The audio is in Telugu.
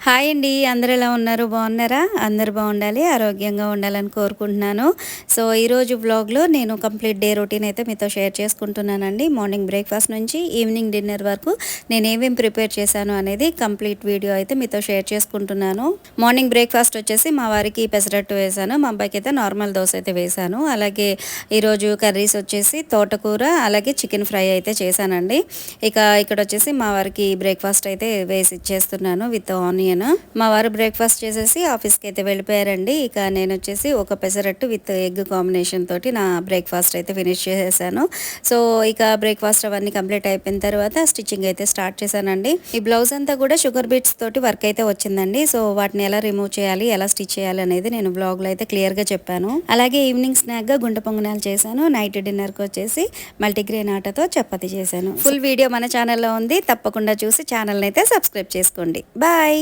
హాయ్ అండి. అందరూ ఎలా ఉన్నారు? బాగున్నారా? అందరూ బాగుండాలి, ఆరోగ్యంగా ఉండాలని కోరుకుంటున్నాను. సో, ఈరోజు వ్లాగ్‌లో నేను కంప్లీట్ డే రొటీన్ అయితే మీతో షేర్ చేసుకుంటున్నానండి. మార్నింగ్ బ్రేక్‌ఫాస్ట్ నుంచి ఈవినింగ్ డిన్నర్ వరకు నేను ఏమేమి ప్రిపేర్ చేశాను అనేది కంప్లీట్ వీడియో అయితే మీతో షేర్ చేసుకుంటున్నాను. మార్నింగ్ బ్రేక్‌ఫాస్ట్ వచ్చేసి మా వారికి పెసరట్టు వేశాను. మా అబ్బాయికి అయితే నార్మల్ దోస అయితే వేశాను. అలాగే ఈరోజు కర్రీస్ వచ్చేసి తోటకూర, అలాగే చికెన్ ఫ్రై అయితే చేశానండి. ఇక్కడ వచ్చేసి మా వారికి బ్రేక్‌ఫాస్ట్ అయితే వేసి ఇచ్చేస్తున్నాను విత్ ఆనియన్. మా వారు బ్రేక్ఫాస్ట్ చేసేసి ఆఫీస్కి అయితే వెళ్ళిపోయారండి. ఇక నేను వచ్చేసి ఒక పెసరట్టు విత్ ఎగ్ కాంబినేషన్ తోటి నా బ్రేక్ఫాస్ట్ అయితే ఫినిష్ చేసేసాను. సో ఇక బ్రేక్ఫాస్ట్ అవన్నీ కంప్లీట్ అయిపోయిన తర్వాత స్టిచ్చింగ్ అయితే స్టార్ట్ చేశానండి. ఈ బ్లౌజ్ అంతా కూడా షుగర్ బీట్స్ తోటి వర్క్ అయితే వచ్చిందండి. సో వాటిని ఎలా రిమూవ్ చేయాలి, ఎలా స్టిచ్ చేయాలి అనేది నేను బ్లాగ్లో అయితే క్లియర్గా చెప్పాను. అలాగే ఈవినింగ్ స్నాక్గా గుంట పొంగనాలు చేశాను. నైట్ డిన్నర్కి వచ్చేసి మల్టీగ్రెయిన్ ఆటతో చపాతీ చేశాను. ఫుల్ వీడియో మన ఛానల్లో ఉంది, తప్పకుండా చూసి ఛానల్ని అయితే సబ్స్క్రైబ్ చేసుకోండి. బాయ్.